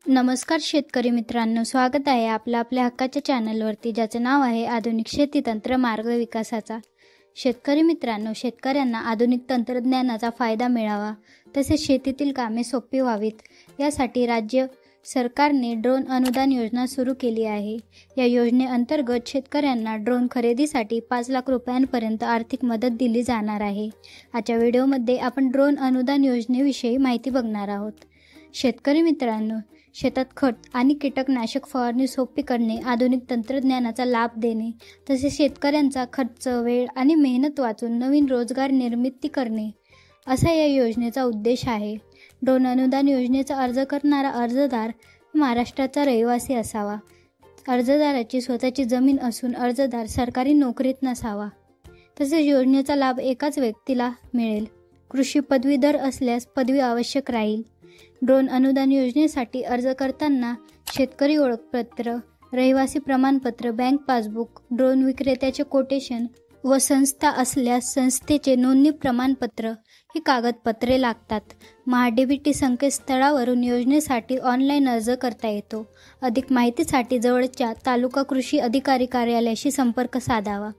नमस्कार शेतकरी मित्रांनो, स्वागत आहे आपल्या हक्काच्या चॅनलवरती, ज्याचं नाव आहे आधुनिक शेती तंत्र मार्ग विकासाचा। शेतकरी मित्रांनो, शेतकऱ्यांना आधुनिक तंत्रज्ञानाचा फायदा मिळावा तसेच शेतीतील कामे सोपी व्हावीत यासाठी राज्य सरकारने ड्रोन अनुदान योजना सुरू केली आहे। या योजनेअंतर्गत शेतकऱ्यांना ड्रोन खरेदीसाठी 5 लाख रुपयांपर्यंत आर्थिक मदत दिली जाणार आहे। आजच्या व्हिडिओमध्ये आपण ड्रोन अनुदान योजनेविषयी माहिती बघणार आहोत। शेतकरी मित्रांनो, शेतात खत आणि कीटकनाशक फवारणी सोपी करणे, आधुनिक तंत्रज्ञानाचा लाभ देणे तसेच शेतकऱ्यांचा खर्च, वेळ आणि मेहनत वाचून नवीन रोजगार निर्मिती करणे असा या योजनेचा उद्देश आहे। ड्रोन अनुदान योजनेचा अर्ज करणारा अर्जदार महाराष्ट्राचा रहिवासी असावा। अर्जदाराची स्वतःची जमीन असून अर्जदार सरकारी नोकरीत नसावा। तसेच योजनेचा लाभ एकाच व्यक्तीला मिळेल। कृषी पदवीधर असल्यास पदवी आवश्यक राहील। ड्रोन अनुदान योजनेसाठी अर्ज करताना शेतकरी ओळखपत्र, रहिवासी प्रमाणपत्र, बँक पासबुक, ड्रोन विक्रेत्याचे कोटेशन व संस्था असल्यास संस्थेचे नोंदणी प्रमाणपत्र ही कागदपत्रे लागतात। महाडीबीटी संकेतस्थळावरून योजनेसाठी ऑनलाईन अर्ज करता येतो। अधिक माहितीसाठी जवळच्या तालुका कृषी अधिकारी कार्यालयाशी संपर्क साधावा।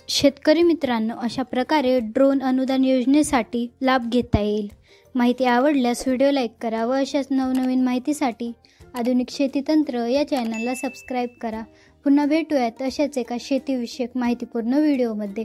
शेतकरी मित्रांनो, अशा प्रकारे ड्रोन अनुदान योजनेसाठी लाभ घेता येईल। माहिती आवडल्यास व्हिडिओ लाईक करा व अशाच नवनवीन माहितीसाठी आधुनिक शेती तंत्र या चॅनलला सबस्क्राईब करा। पुन्हा भेटूयात अशाच एका शेतीविषयक माहितीपूर्ण व्हिडिओमध्ये।